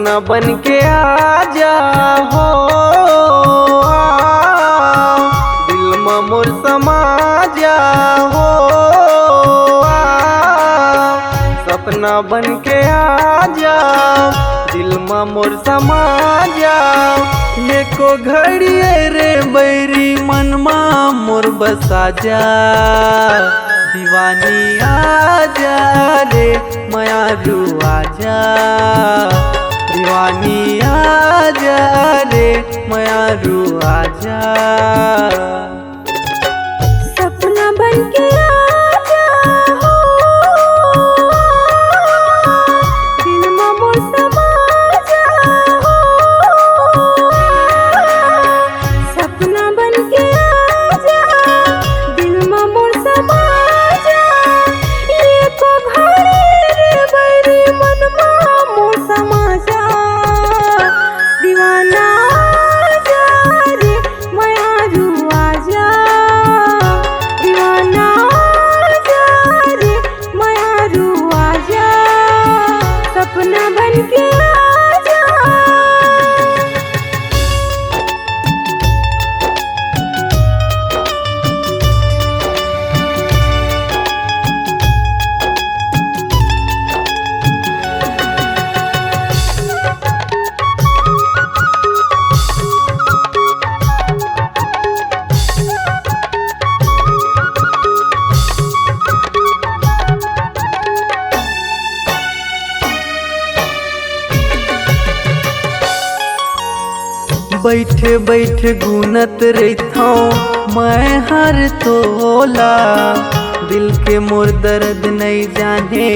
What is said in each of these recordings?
सपना बन के आजा हो, दिल में मोर समा जा हो। सपना बन के आजा, दिल में मोर समा जा। एको घड़िए रे बैरी मनमा मोर बसा जा। दीवानी आजा रे मायारू आजा, दीवानी आजा रे मायारू आजा। सपना बन के आजा हो, दिल में मोर समा जा हो। सपना बन के आजा, दिल में मोर समा जा। एको घड़ी रे बैरी मनमा मोर समा जा। दीवाना आजा रे मायारू आजा, दीवाना आजा रे मायारू आजा। सपना बन के आजा। बैठे बैठे गुनत रहता मैं हर तोला। दिल के मोर दर्द नहीं जाने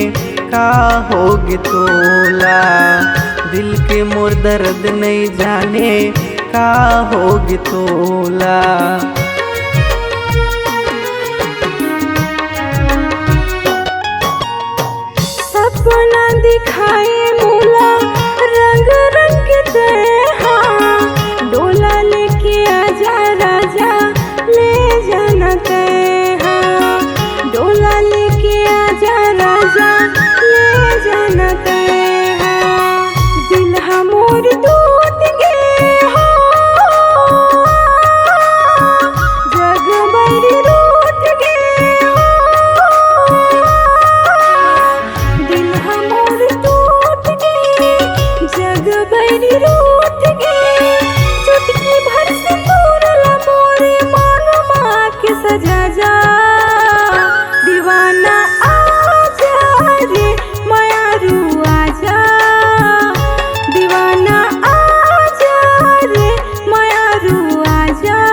का होगे तोला। दिल के मोर दर्द नहीं जाने का होगे तोला। सपना दिखाए मूला रंग रंग के तेहा। डोला लेके आजा राजा ले जाना कहा। डोला लेके आजा राजा ले जाना कहा। दिल हमोर टूट गे हो, जग बड़ी रूठ गे हो। दिल हमोर टूट गे, जग बड़ी रूठ गे। चुटकी भर से तोरला मोरे मांग माँ के सजा जा। दीवाना आजा रे मायारू आजा, दीवाना आजा रे मायारू आजा।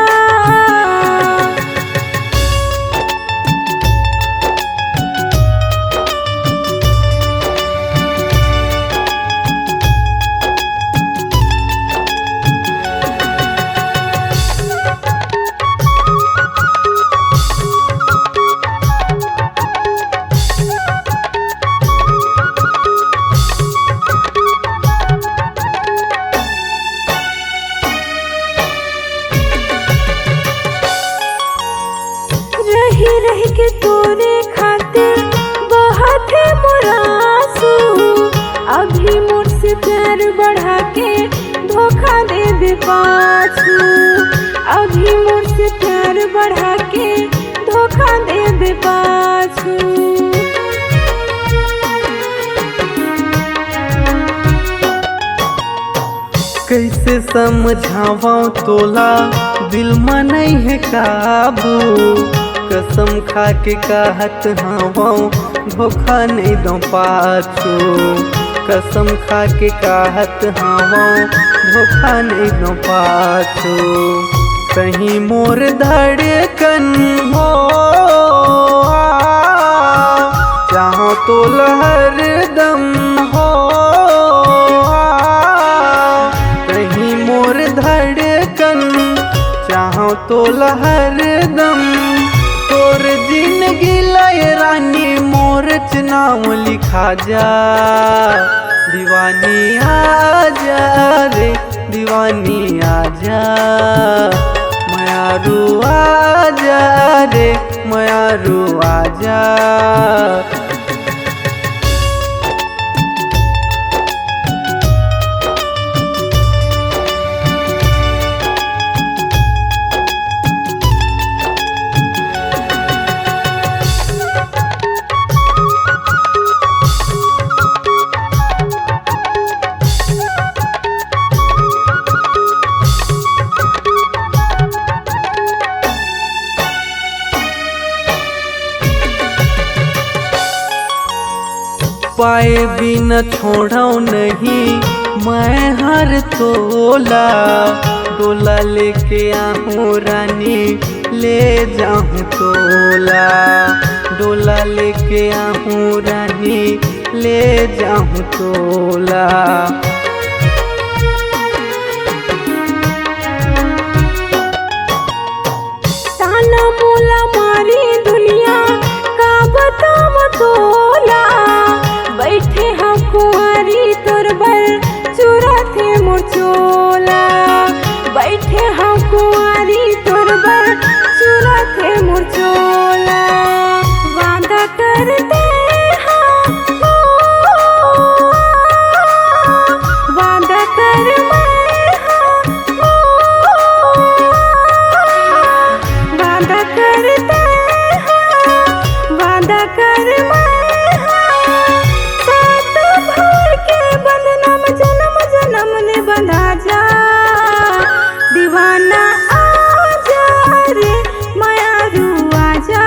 रही रही के तोरे खातिर बहुत है मोर आंसू। अभी मोर से प्यार बढ़ा के धोखा दे दे पाछू। अभी मोर से प्यार बढ़ा के धोखा दे दे पाछू। कैसे समझावा तोला दिल में नहीं है काबू। कसम खा के कहत हवा धोखा नहीं दो पाछू। कसम खा के कहत हवा धोखा नहीं दो पाछू। कहीं मोर धड़कन हो, जहाँ तोल हर दम हो। कहीं मोर धड़कन चाहो तोल हर दम। तोर जिंदगी लय रानी मोर नाम लिखा जा। दीवानी आजा रे दीवानी आजा, मायारू आजा रे मायारू आजा। पाए बिना छोड़ो नहीं मैं हर तोला। डोला लेके आहूँ रानी ले जाऊँ तोला। डोला लेके आहूँ रानी ले जाऊँ तोला। ताना मोला मारी दुनिया का बताम तोला। बैठे हम कुंवारी तोर बर चुरा थे मोर चोला। बैठे हम कुंवारी तोर बर चुरा थे मोर चोला। वादा करते हाँ वादा कर मैं वादा करते वादा कर मैं सात भर के बंधनम जन्म जन्म ने बंधा जा। दीवाना आजा रे मायारू आजा।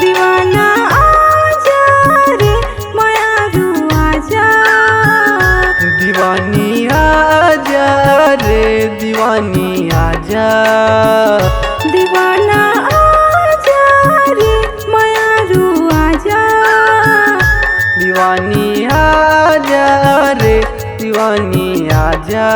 दीवाना आजा रे मायारू आजा। दीवानी आजा रे दीवानी आजा। दीवाना आजा रे मायारू आजा। दीवानी आजा रे दीवानी आजा।